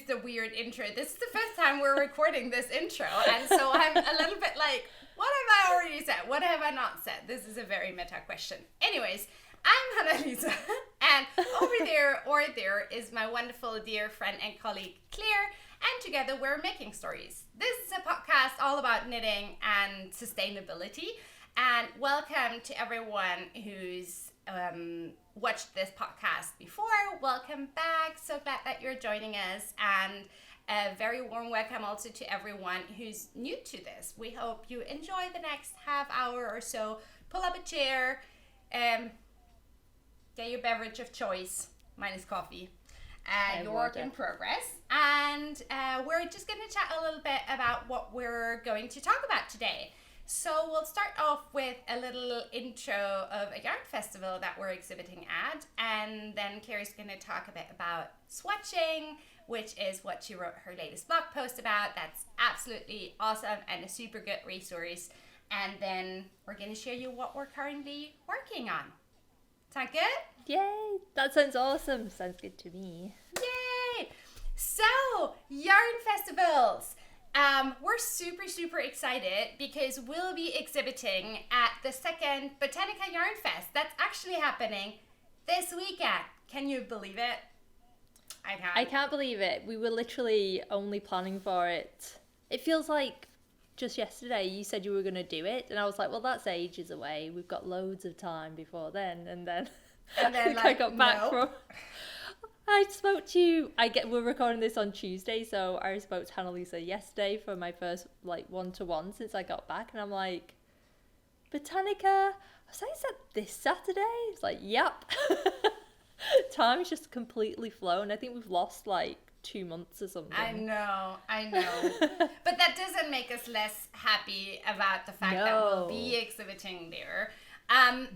the weird intro. This is the first time we're recording this intro, and so I'm a little bit like, what have I already said? What have I not said? This is a very meta question. Anyways, I'm Hannah-Lisa, and over there or there is my wonderful dear friend and colleague Claire, and together we're making stories. This is a podcast all about knitting and sustainability, and welcome to everyone who's watched this podcast before. Welcome back. So glad that you're joining us, and a very warm welcome also to everyone who's new to this. We hope you enjoy the next half hour or so. Pull up a chair, get your beverage of choice. Mine is coffee. Your work in progress. And we're just going to chat a little bit about what we're going to talk about today. So we'll start off with a little intro of a yarn festival that we're exhibiting at, and then Claire's going to talk a bit about swatching, which is what she wrote her latest blog post about. That's absolutely awesome and a super good resource. And then we're going to share you what we're currently working on. Sound good? Yay! That sounds awesome. Sounds good to me. Yay! So, yarn festivals. We're super excited because we'll be exhibiting at the second Botanica Yarn Fest. That's actually happening this weekend. Can you believe it? I can't believe it. We were literally only planning for it. It feels like just yesterday you said you were going to do it, and I was like, well, that's ages away. We've got loads of time before then. And then I got back from... I spoke to you. We're recording this on Tuesday, so I spoke to Hannah-Lisa yesterday for my first one-to-one since I got back, and I'm like, Botanica? I was like, is that this Saturday? It's like, yep. Time's just completely flown. I think we've lost 2 months or something. I know. But that doesn't make us less happy about the fact that we'll be exhibiting there.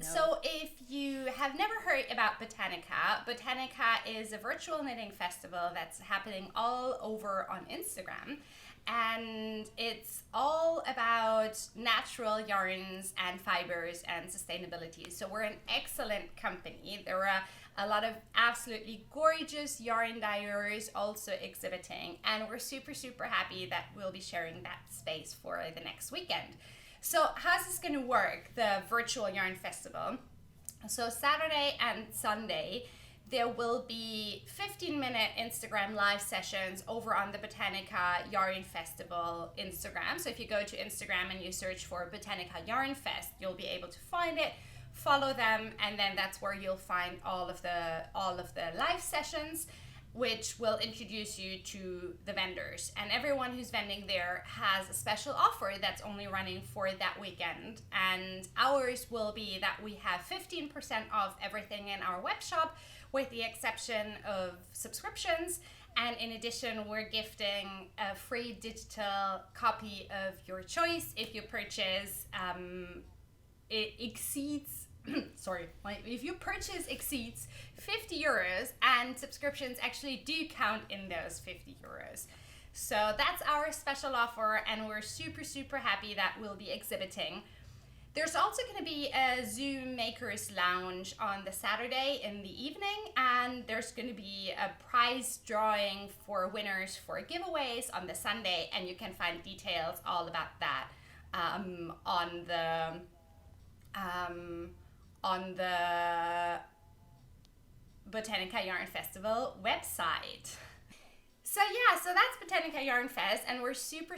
So if you have never heard about Botanica is a virtual knitting festival that's happening all over on Instagram. And it's all about natural yarns and fibers and sustainability. So we're an excellent company. There are a lot of absolutely gorgeous yarn dyers also exhibiting. And we're super happy that we'll be sharing that space for the next weekend. So how's this going to work, the virtual yarn festival? So Saturday and Sunday, there will be 15-minute Instagram live sessions over on the Botanica Yarn Festival Instagram. So if you go to Instagram and you search for Botanica Yarn Fest, you'll be able to find it, follow them, and then that's where you'll find all of the live sessions, which will introduce you to the vendors. And everyone who's vending there has a special offer that's only running for that weekend. And ours will be that we have 15% off everything in our web shop, with the exception of subscriptions. And in addition, we're gifting a free digital copy of your choice if you purchase if your purchase exceeds 50 euros, and subscriptions actually do count in those 50 euros. So that's our special offer, and we're super happy that we'll be exhibiting. There's also going to be a Zoom Makers Lounge on the Saturday in the evening, and there's going to be a prize drawing for winners for giveaways on the Sunday, and you can find details all about that on the Botanica Yarn Festival website. So that's Botanica Yarn Fest, and we're super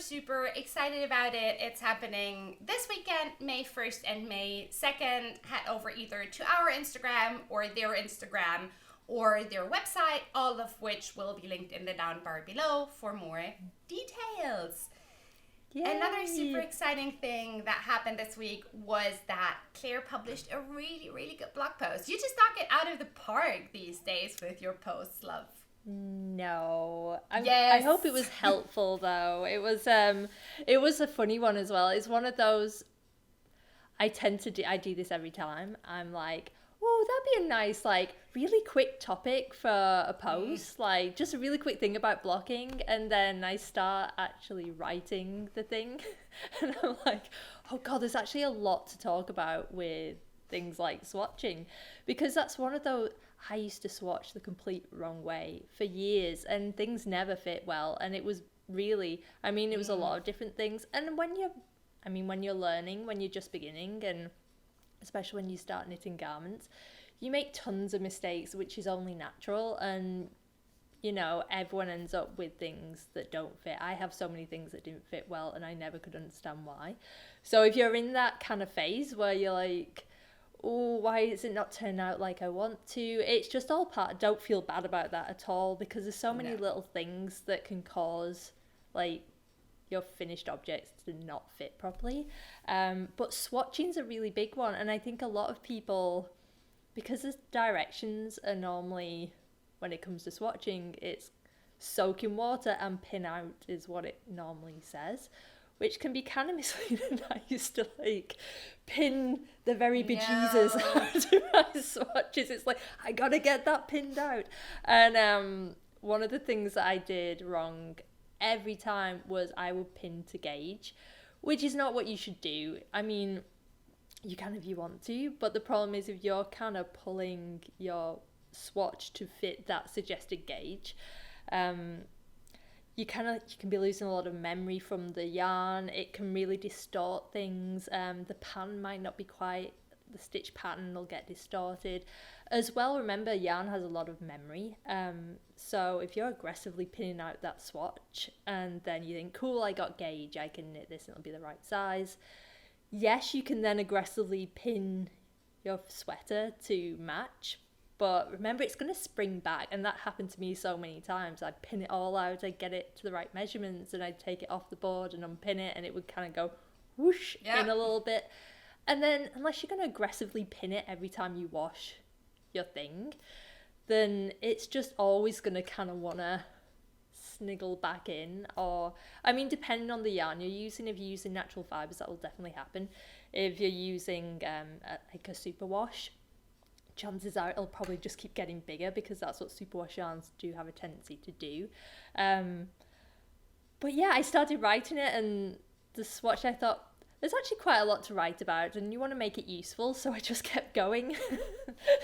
excited about it. It's happening this weekend, May 1st and May 2nd. Head over either to our Instagram or their Instagram or their website, all of which will be linked in the down bar below for more details. Yay. Another super exciting thing that happened this week was that Claire published a really good blog post. You just knock it out of the park these days with your posts, love. No. Yes. I hope it was helpful though. It was a funny one as well. It's one of those, I do this every time. I'm like, whoa, that'd be a nice, really quick topic for a post, just a really quick thing about blocking, and then I start actually writing the thing, and I'm like, oh god, there's actually a lot to talk about with things like swatching, because that's one of those, I used to swatch the complete wrong way for years, and things never fit well. And it was really, I mean, it was a lot of different things. And when you're learning, when you're just beginning, and especially when you start knitting garments, you make tons of mistakes, which is only natural. And you know, everyone ends up with things that don't fit. I have so many things that didn't fit well, and I never could understand why. So if you're in that kind of phase where you're like, oh, why does it not turn out like I want to? It's just all part. Don't feel bad about that at all, because there's so many little things that can cause like your finished objects to not fit properly. But swatching's a really big one, and I think a lot of people, because the directions are normally, when it comes to swatching, it's soak in water and pin out is what it normally says, which can be kind of misleading. I used to like pin the very bejesus out of my swatches. It's like, I gotta get that pinned out. And one of the things that I did wrong every time was I would pin to gauge, which is not what you should do. I mean, you can if you want to, but the problem is if you're kind of pulling your swatch to fit that suggested gauge, you can be losing a lot of memory from the yarn. It can really distort things. The pattern might not be quite, the stitch pattern will get distorted as well. Remember, yarn has a lot of memory, so if you're aggressively pinning out that swatch and then you think, cool, I got gauge, I can knit this and it'll be the right size, yes, you can then aggressively pin your sweater to match. But remember, it's going to spring back, and that happened to me so many times. I'd pin it all out, I'd get it to the right measurements, and I'd take it off the board and unpin it, and it would kind of go whoosh in a little bit. And then, unless you're going to aggressively pin it every time you wash your thing, then it's just always going to kind of want to sniggle back in. Or, I mean, depending on the yarn you're using, if you're using natural fibres, that will definitely happen. If you're using like a superwash, chances are it'll probably just keep getting bigger, because that's what superwash yarns do have a tendency to do. But yeah, I started writing it, and the swatch, I thought, there's actually quite a lot to write about, and you want to make it useful, so I just kept going.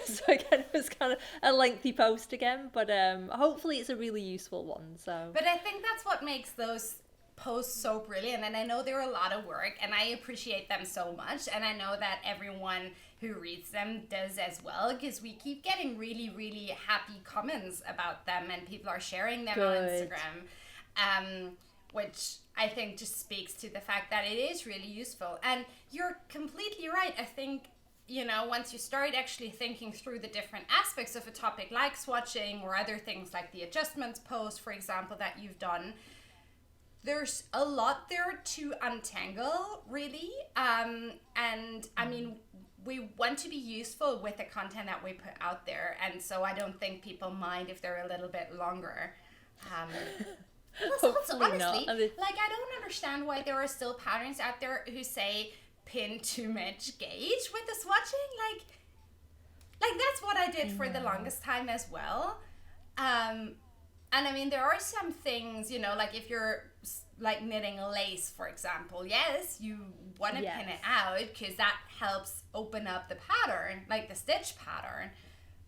So again, it was kind of a lengthy post again, but hopefully it's a really useful one. So, but I think that's what makes those posts so brilliant, and I know they're a lot of work, and I appreciate them so much, and I know that everyone who reads them does as well, because we keep getting really, really happy comments about them, and people are sharing them on Instagram, which I think just speaks to the fact that it is really useful. And you're completely right. I think, you know, once you start actually thinking through the different aspects of a topic like swatching or other things like the adjustments post, for example, that you've done, there's a lot there to untangle, really. And I mean, we want to be useful with the content that we put out there. And so I don't think people mind if they're a little bit longer. Also, honestly, like, I don't understand why there are still patterns out there who say pin to match gauge with the swatching. Like that's what I did for the longest time as well. And I mean, there are some things, you know, like if you're like knitting lace, for example, yes, you want to pin it out because that helps open up the pattern, like the stitch pattern.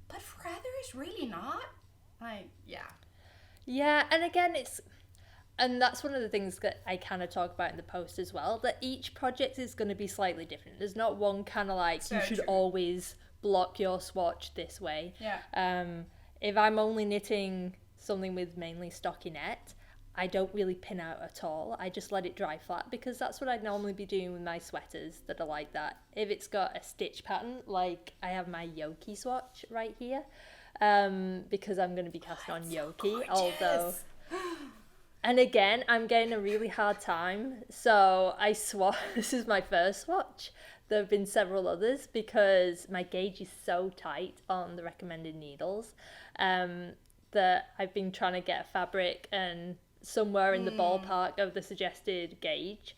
But for others, really not. Like, yeah, and again, and that's one of the things that I kind of talk about in the post as well, that each project is going to be slightly different. There's not one kind of like, so you should always block your swatch this way. If I'm only knitting something with mainly stockinette, I don't really pin out at all. I just let it dry flat, because that's what I'd normally be doing with my sweaters that are like that. If it's got a stitch pattern, like I have my Yoki swatch right here, because I'm going to be casting on Yoki, although... And again, I'm getting a really hard time. So this is my first swatch. There have been several others because my gauge is so tight on the recommended needles that I've been trying to get a fabric and somewhere in the ballpark of the suggested gauge.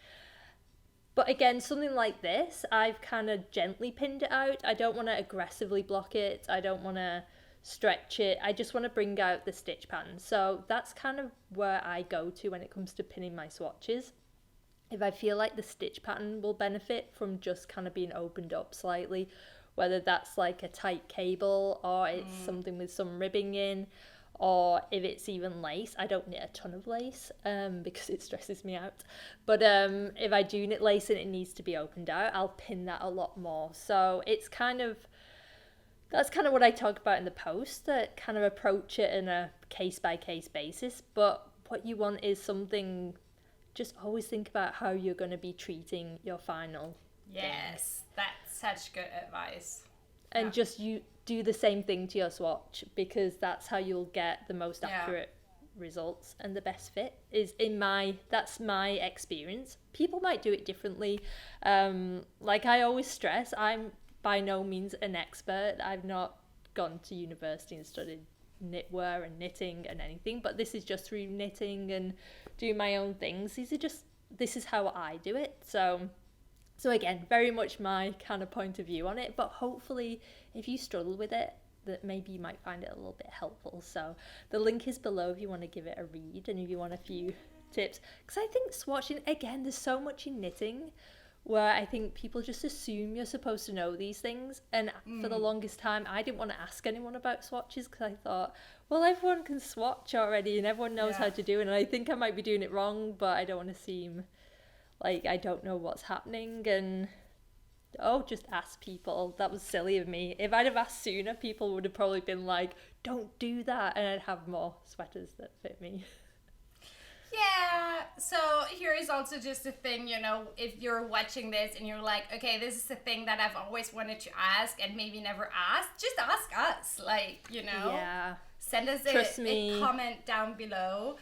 But again, something like this, I've kind of gently pinned it out. I don't want to aggressively block it. I don't want to stretch it. I just want to bring out the stitch pattern. So that's kind of where I go to when it comes to pinning my swatches. If I feel like the stitch pattern will benefit from just kind of being opened up slightly, whether that's like a tight cable or it's something with some ribbing in, or if it's even lace. I don't knit a ton of lace because it stresses me out. But if I do knit lace and it needs to be opened out, I'll pin that a lot more. So it's that's kind of what I talk about in the post, that kind of approach it in a case-by-case basis. But what you want is something, just always think about how you're going to be treating your final Yes, that's such good advice. And just you do the same thing to your swatch, because that's how you'll get the most accurate results and the best fit. That's my experience. People might do it differently. Like I always stress, I'm by no means an expert. I've not gone to university and studied knitwear and knitting and anything, but this is just through knitting and doing my own things. This is how I do it. So again, very much my kind of point of view on it, but hopefully if you struggle with it, that maybe you might find it a little bit helpful. So the link is below if you want to give it a read and if you want a few tips. Because I think swatching, again, there's so much in knitting where I think people just assume you're supposed to know these things. And for the longest time, I didn't want to ask anyone about swatches because I thought, well, everyone can swatch already and everyone knows how to do it. And I think I might be doing it wrong, but I don't want to seem like I don't know what's happening. And just ask people. That was silly of me. If I'd have asked sooner, people would have probably been like, don't do that, and I'd have more sweaters that fit me. Yeah, so here is also just a thing, if you're watching this and you're like, okay, this is the thing that I've always wanted to ask and maybe never asked, just ask us, send us a comment down below.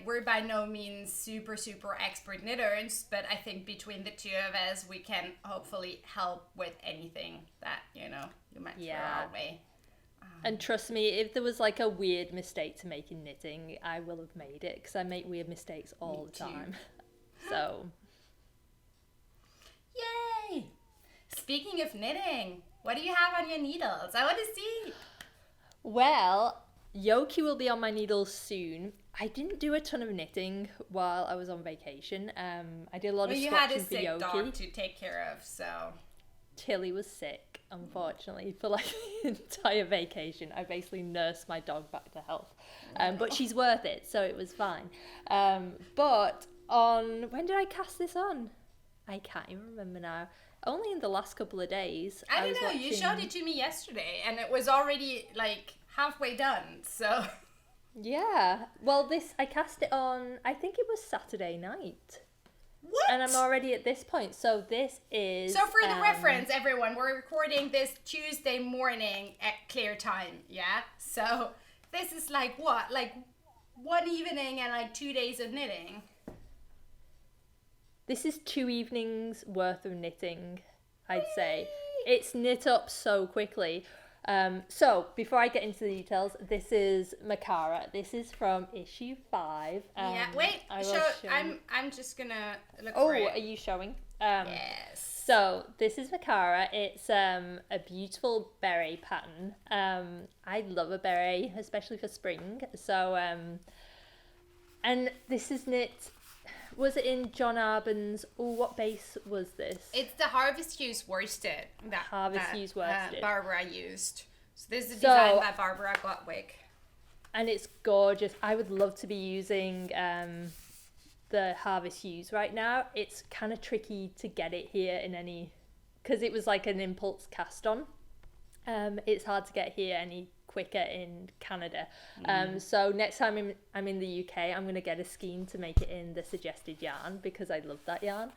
We're by no means super, super expert knitters, but I think between the two of us, we can hopefully help with anything that, you might throw our way. And trust me, if there was like a weird mistake to make in knitting, I will have made it, because I make weird mistakes all the time. So. Yay! Speaking of knitting, what do you have on your needles? I want to see. Well, Yoki will be on my needles soon. I didn't do a ton of knitting while I was on vacation. I did a lot of swatching for Yoki. You had a sick dog to take care of, so. Tilly was sick, unfortunately, for like the entire vacation. I basically nursed my dog back to health. But she's worth it, so it was fine. But when did I cast this on? I can't even remember now. Only in the last couple of days. I don't know, you showed it to me yesterday, and it was already halfway done, so. Yeah, well, I cast it on, I think it was Saturday night. What? And I'm already at this point, so this is... So for the reference, everyone, we're recording this Tuesday morning at clear time, yeah? So this is what? One evening and 2 days of knitting? This is 2 evenings worth of knitting, I'd say. It's knit up so quickly. So before I get into the details, this is Makara. This is from issue 5. Wait. I'm just gonna look for it. Oh, are you showing? Yes. So this is Makara. It's a beautiful beret pattern. I love a beret, especially for spring. So and this is knit. Was it in John Arbon's? What base was this? It's the Harvest Hues worsted that Barbara used. So this is designed by Barbara Gotwick. And it's gorgeous. I would love to be using the Harvest Hues right now. It's kind of tricky to get it here because it was like an impulse cast on. It's hard to get here any quicker in Canada. So next time I'm in the UK, I'm going to get a skein to make it in the suggested yarn because I love that yarn.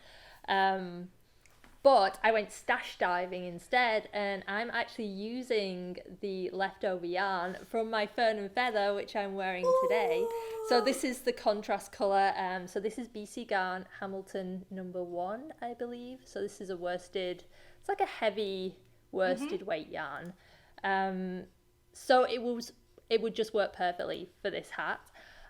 But I went stash diving instead, and I'm actually using the leftover yarn from my Fern and Feather, which I'm wearing today. So this is the contrast colour. So this is BC Garn Hamilton number 1, I believe. So this is a worsted, it's like a heavy worsted weight yarn. So it would just work perfectly for this hat.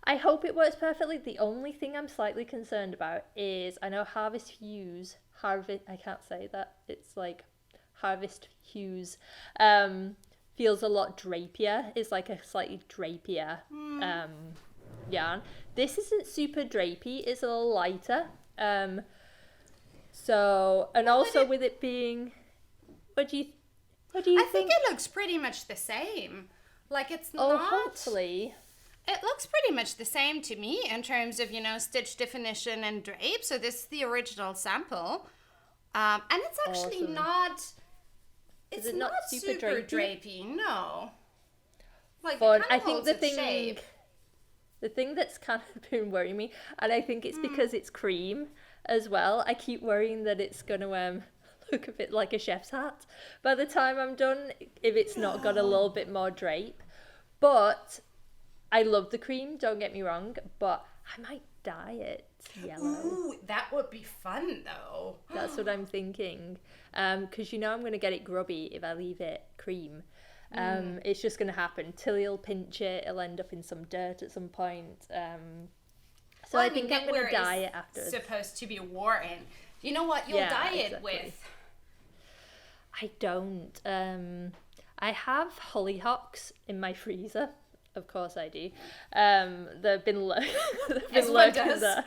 I hope it works perfectly. The only thing I'm slightly concerned about is I know Harvest Hues, I can't say that. It's like Harvest Hues feels a lot drapier. It's like a slightly drapier yarn. This isn't super drapey. It's a little lighter. So, and also with it being... What do you think? I think it looks pretty much the same. Like it's not... Oh, hopefully. It looks pretty much the same to me in terms of, stitch definition and drape. So this is the original sample. And it's actually Awesome. not... It's Is it not super drapey, no. Like, Fun. it I kind of think holds the its thing... shape. The thing that's kind of been worrying me, and I think it's because it's cream as well, I keep worrying that it's going to look a bit like a chef's hat by the time I'm done, if it's not got a little bit more drape. But I love the cream, don't get me wrong, but I might dye it yellow. Ooh, that would be fun, though. That's what I'm thinking. Because I'm going to get it grubby if I leave it cream. It's just going to happen. Tilly will pinch it. It'll end up in some dirt at some point. So I think I'm going to dye it afterwards. It's supposed to be worn. You know what you'll dye it with? I don't. I have hollyhocks in my freezer. Of course I do. They've been lurking there.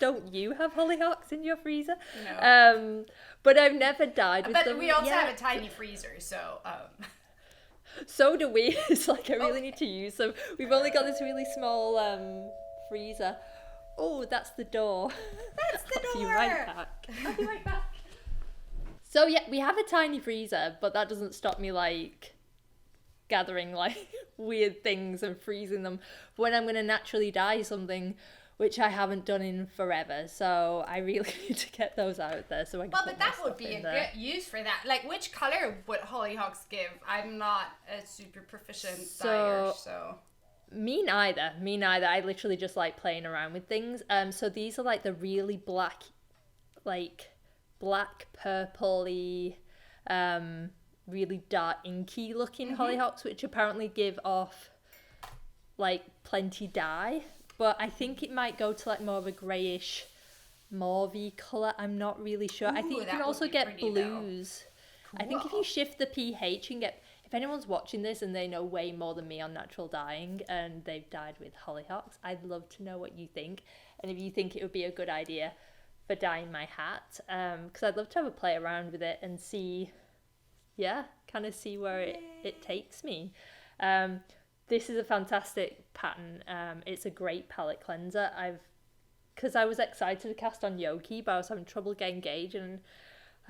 Don't you have hollyhocks in your freezer? No. But I've never dyed with them. But we also have a tiny freezer, so... So do we. It's like I really need to use them. We've only got this really small freezer. Oh, that's the door. That's the door! I'll be right back. So yeah, we have a tiny freezer, but that doesn't stop me gathering weird things and freezing them when I'm going to naturally dye something, which I haven't done in forever. So I really need to get those out there so I can but that would be a good use for that. Like, which color would hollyhocks give? I'm not a super proficient dyer, so... Me neither. I literally just like playing around with things. So these are the really black purpley, really dark inky looking hollyhocks, which apparently give off plenty dye. But I think it might go to more of a greyish mauvey colour. I'm not really sure. I think you can also get blues. Cool. I think if you shift the pH, you can get... If anyone's watching this and they know way more than me on natural dyeing and they've dyed with hollyhocks, I'd love to know what you think. And if you think it would be a good idea for dyeing my hat, because I'd love to have a play around with it and see where it takes me. This is a fantastic pattern. It's a great palette cleanser. Because I was excited to cast on Yoki, but I was having trouble getting gauge, and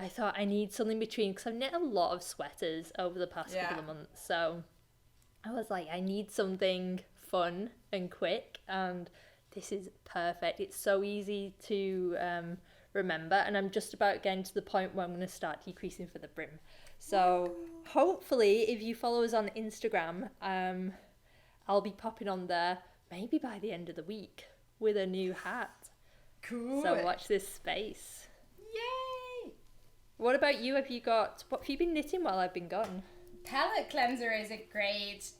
I thought I need something between, because I've knit a lot of sweaters over the past couple of months. So I was like, I need something fun and quick, and this is perfect. It's so easy to remember, and I'm just about getting to the point where I'm going to start decreasing for the brim. So hopefully, if you follow us on Instagram, I'll be popping on there maybe by the end of the week with a new hat. Cool. So watch this space. Yay! What about you? What have you been knitting while I've been gone? Palette cleanser is a great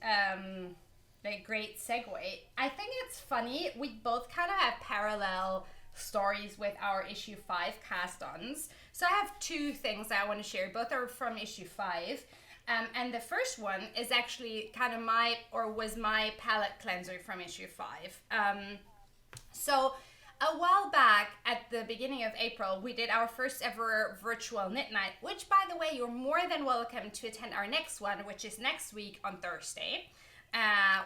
segue. I think it's funny. We both kind of have parallel stories with our issue 5 cast-ons. So I have two things I want to share. Both are from issue 5. And the first one is actually kind of was my palette cleanser from issue 5. So a while back at the beginning of April, we did our first ever virtual knit night, which, by the way, you're more than welcome to attend our next one, which is next week on Thursday.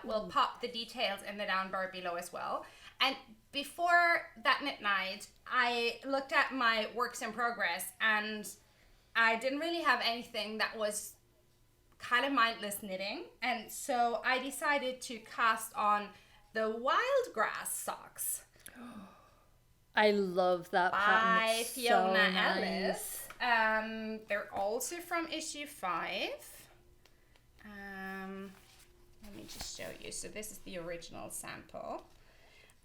We'll pop the details in the down bar below as well. And before that knit night, I looked at my works in progress, and I didn't really have anything that was kind of mindless knitting. And so I decided to cast on the wild grass socks. I love that pattern. By Fiona Ellis. They're also from issue 5. Let me just show you. So this is the original sample.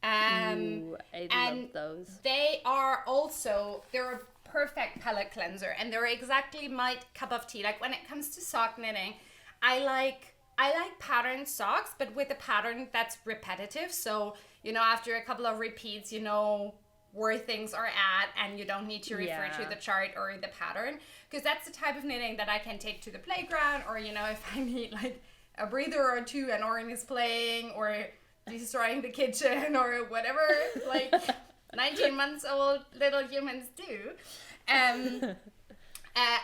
Ooh, I love those. They're a perfect palette cleanser, and they're exactly my cup of tea. Like, when it comes to sock knitting, I like patterned socks, but with a pattern that's repetitive. So, after a couple of repeats, where things are at, and you don't need to refer to the chart or the pattern, because that's the type of knitting that I can take to the playground, or if I need a breather or two and Orin is playing or destroying the kitchen or whatever 19 months old little humans do.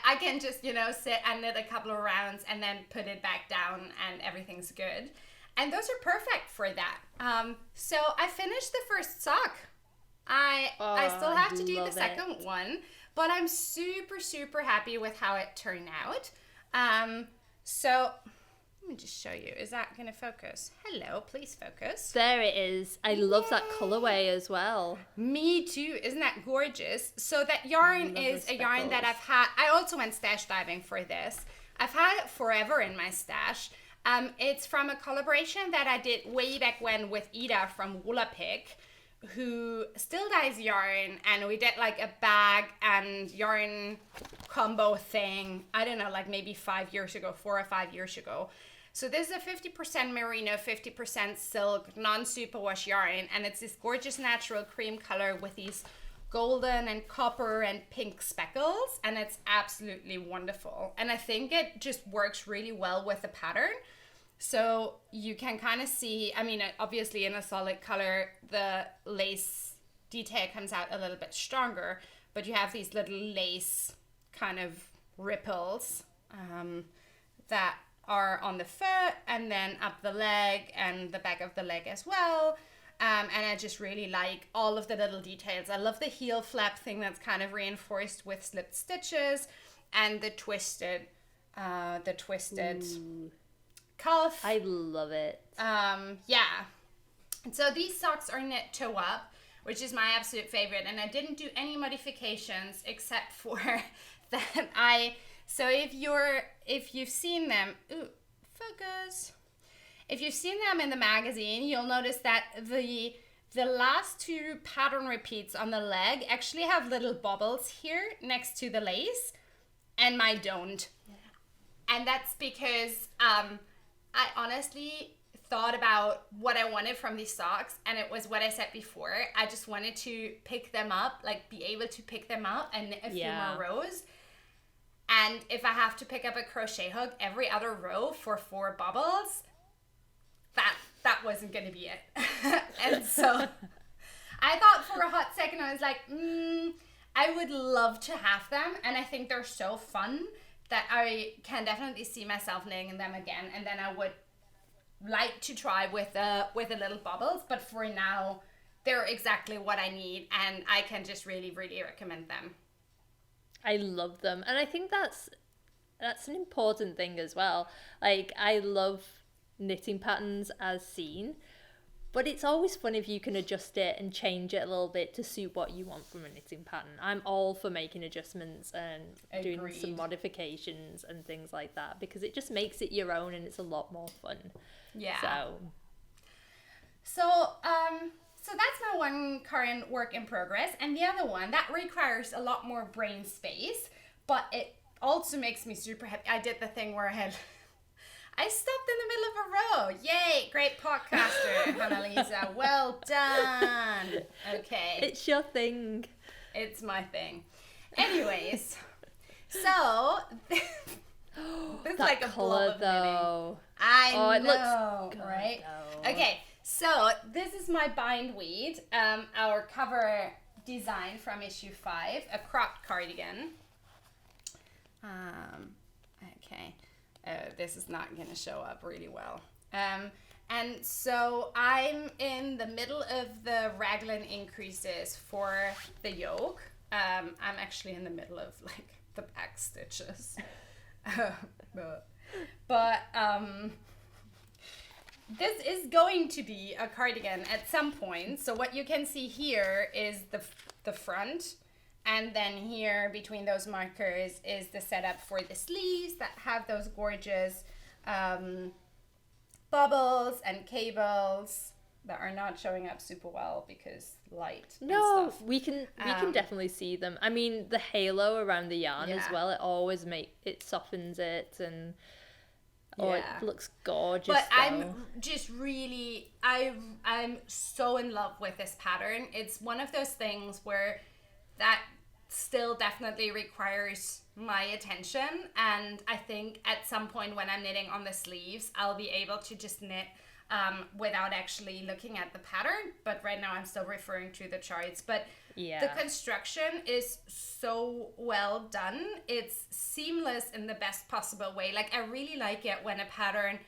I can just, sit and knit a couple of rounds and then put it back down and everything's good. And those are perfect for that. So I finished the first sock. I still have to do the second one, but I'm super, super happy with how it turned out. So let me just show you. Is that going to focus? Hello, please focus. There it is. I love that colorway as well. Me too. Isn't that gorgeous? So that yarn is a yarn that I've had. I also went stash diving for this. I've had it forever in my stash. It's from a collaboration that I did way back when with Ida from Woolapik, who still dyes yarn, and we did like a bag and yarn combo thing. I don't know, like maybe 4 or 5 years ago. So this is a 50% merino, 50% silk, non-superwash yarn, and it's this gorgeous natural cream color with these golden and copper and pink speckles, and it's absolutely wonderful. And I think it just works really well with the pattern. So you can kind of see, I mean, obviously in a solid color, the lace detail comes out a little bit stronger, but you have these little lace kind of ripples that are on the foot and then up the leg and the back of the leg as well. And I just really like all of the little details. I love the heel flap thing that's kind of reinforced with slipped stitches, and the twisted cuff. I love it. Yeah. And so these socks are knit toe up, which is my absolute favorite. And I didn't do any modifications except for that so if you've seen them, focus. If you've seen them in the magazine, you'll notice that the last two pattern repeats on the leg actually have little bubbles here next to the lace, and mine don't. Yeah. And that's because I honestly thought about what I wanted from these socks, and it was what I said before. I just wanted to pick them up, like be able to pick them up and knit a few more rows. And if I have to pick up a crochet hook every other row for 4 bubbles, that wasn't going to be it. And so I thought for a hot second, I was like, I would love to have them. And I think they're so fun that I can definitely see myself knitting them again. And then I would like to try with the little bubbles. But for now, they're exactly what I need. And I can just really, really recommend them. I love them. And I think that's an important thing as well. Like, I love knitting patterns as seen, but it's always fun if you can adjust it and change it a little bit to suit what you want from a knitting pattern. I'm all for making adjustments and doing some modifications and things like that, because it just makes it your own and it's a lot more fun. Yeah. So that's my one current work in progress, and the other one that requires a lot more brain space, but it also makes me super happy. I did the thing where I stopped in the middle of a row. Yay, great podcaster, Annalisa. Well done. Okay. It's your thing. It's my thing. Anyways, so it's like a blob of knitting. I know, it looks good, right? Though. Okay, so this is my bindweed, our cover design from issue 5, a cropped cardigan. Okay. This is not going to show up really well. And so I'm in the middle of the raglan increases for the yoke. I'm actually in the middle of like the back stitches. But this is going to be a cardigan at some point. So what you can see here is the front. And then here between those markers is the setup for the sleeves that have those gorgeous bubbles and cables that are not showing up super well because light and stuff. we can definitely see them. I mean, the halo around the yarn as well, it softens it, and it looks gorgeous. But I'm just really, I'm so in love with this pattern. It's one of those things where that still definitely requires my attention, and I think at some point when I'm knitting on the sleeves, I'll be able to just knit without actually looking at the pattern. But right now I'm still referring to the charts. But yeah, the construction is so well done. It's seamless in the best possible way. Like, I really like it when a pattern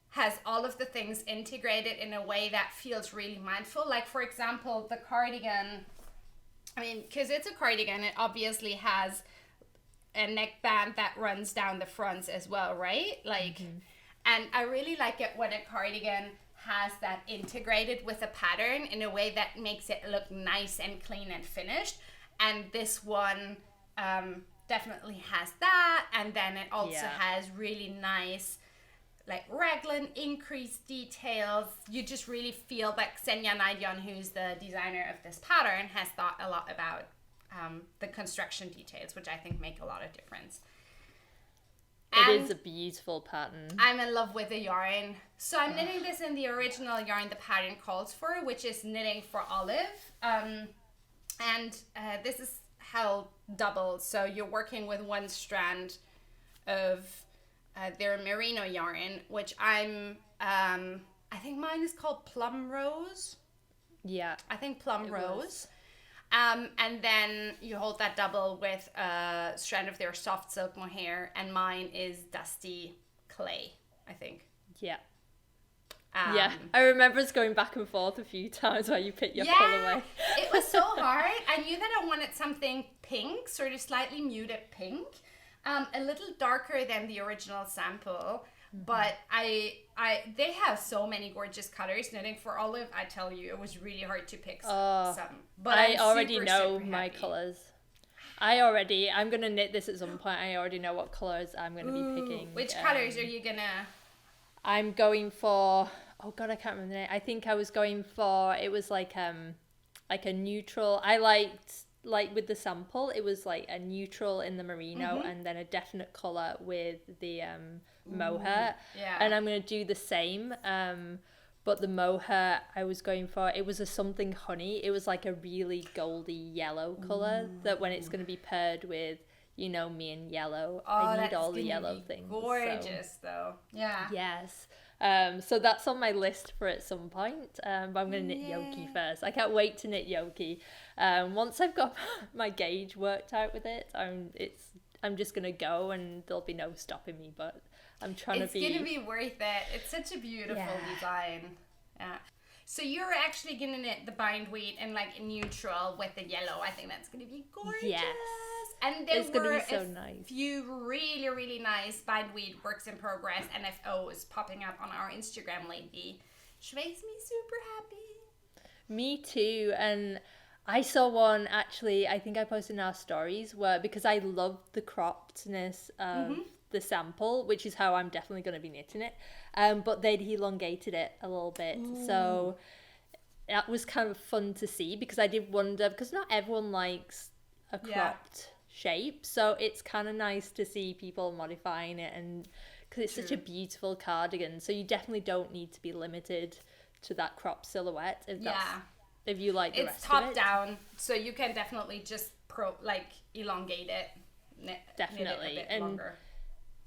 has all of the things integrated in a way that feels really mindful. Like, for example, the cardigan, I mean, because it's a cardigan, it obviously has a neckband that runs down the fronts as well, right? Like, and I really like it when a cardigan has that integrated with a pattern in a way that makes it look nice and clean and finished. And this one definitely has that. And then it also has really nice, like, raglan increased details. You just really feel like Senja Naidjon, who's the designer of this pattern, has thought a lot about the construction details, which I think make a lot of difference. It is a beautiful pattern. I'm in love with the yarn. So I'm knitting this in the original yarn the pattern calls for, which is Knitting for Olive. And this is held double. So you're working with one strand of their merino yarn, which I think mine is called Plum Rose. Yeah. I think Plum Rose. And then you hold that double with a strand of their soft silk mohair, and mine is Dusty Clay, I think. Yeah. Yeah, I remember us going back and forth a few times while you picked your colorway. It was so hard. I knew that I wanted something pink, sort of slightly muted pink, a little darker than the original sample. But they have so many gorgeous colors. Knitting for Olive, I tell you, it was really hard to pick some. But I already know my colors. I'm gonna knit this at some point. I already know what colors I'm gonna be picking. Which colors are you gonna? I'm going for, oh god, I can't remember the name. I think I was going for, it was like a neutral. I liked, like with the sample, it was like a neutral in the merino and then a definite color with the mohair. Yeah. And I'm going to do the same. But the mohair I was going for, it was a something honey. It was like a really goldy yellow color that when it's going to be paired with, you know, me and yellow, I need all the yellow things. Gorgeous though. Yeah. Yes. So that's on my list for at some point. But I'm going to knit Yoki first. I can't wait to knit Yoki. Once I've got my gauge worked out with it, I'm just going to go and there'll be no stopping me. But I'm trying to be... It's going to be worth it. It's such a beautiful design. Yeah. So you're actually going to knit the bindweed in like neutral with the yellow. I think that's going to be gorgeous. Yes. And there were a few really, really nice bindweed works in progress NFOs popping up on our Instagram lately, which makes me super happy. Me too. And I saw one actually, I think I posted in our stories, where because I love the croppedness of the sample, which is how I'm definitely going to be knitting it, but they'd elongated it a little bit. Ooh. So that was kind of fun to see, because I did wonder, because not everyone likes a cropped shape, so it's kind of nice to see people modifying it, and because it's such a beautiful cardigan, so you definitely don't need to be limited to that crop silhouette if you like the rest of it. It's top down, so you can definitely just elongate it, definitely, knit it a bit longer.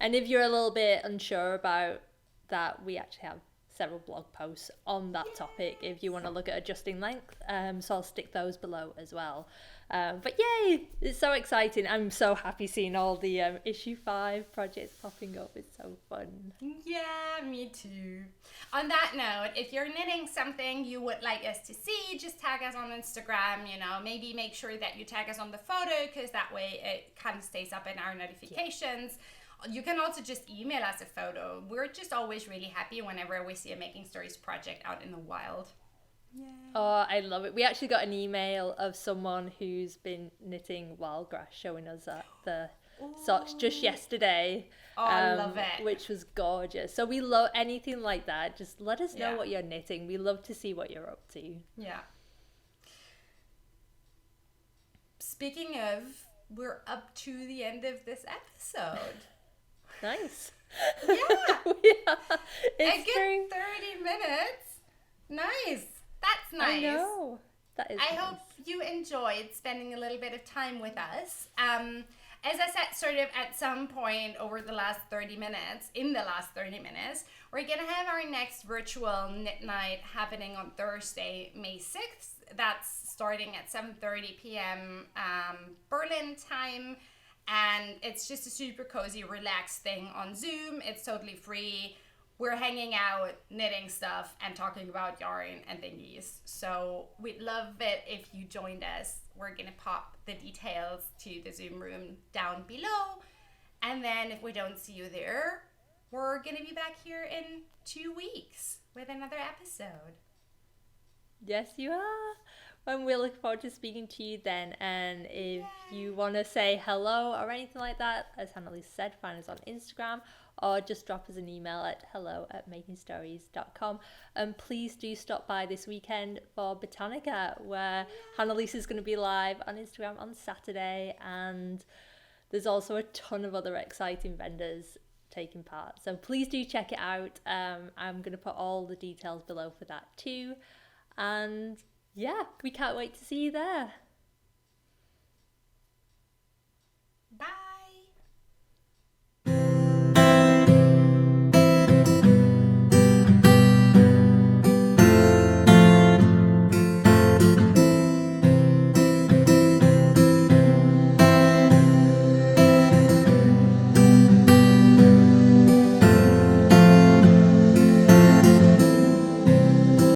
And if you're a little bit unsure about that, we actually have several blog posts on that topic if you want to look at adjusting length, so I'll stick those below as well. But yay, it's so exciting. I'm so happy seeing all the issue 5 projects popping up. It's so fun. Yeah, me too. On that note, if you're knitting something you would like us to see, just tag us on Instagram, you know, maybe make sure that you tag us on the photo, because that way it kind of stays up in our notifications. You can also just email us a photo. We're just always really happy whenever we see a Making Stories project out in the wild. Yeah. Oh, I love it. We actually got an email of someone who's been knitting wildgrass showing us the socks just yesterday. Oh, I love it. Which was gorgeous. So we love anything like that. Just let us know what you're knitting. We love to see what you're up to. Yeah. Speaking of, we're up to the end of this episode. Nice. Yeah. It's a good 30 minutes. Nice. That's nice. I know. That is I hope you enjoyed spending a little bit of time with us. And as I said, sort of at some point over the last 30 minutes, we're going to have our next virtual knit night happening on Thursday, May 6th. That's starting at 7:30 p.m. Berlin time. And it's just a super cozy, relaxed thing on Zoom. It's totally free. We're hanging out, knitting stuff, and talking about yarn and thingies. So we'd love it if you joined us. We're going to pop the details to the Zoom room down below. And then if we don't see you there, we're going to be back here in 2 weeks with another episode. Yes, you are. And we look forward to speaking to you then. And if you want to say hello or anything like that, as Hannelise said, find us on Instagram or just drop us an email at hello@makingstories.com. And please do stop by this weekend for Botanica, where Hannelise is going to be live on Instagram on Saturday. And there's also a ton of other exciting vendors taking part. So please do check it out. I'm going to put all the details below for that too. And yeah, we can't wait to see you there.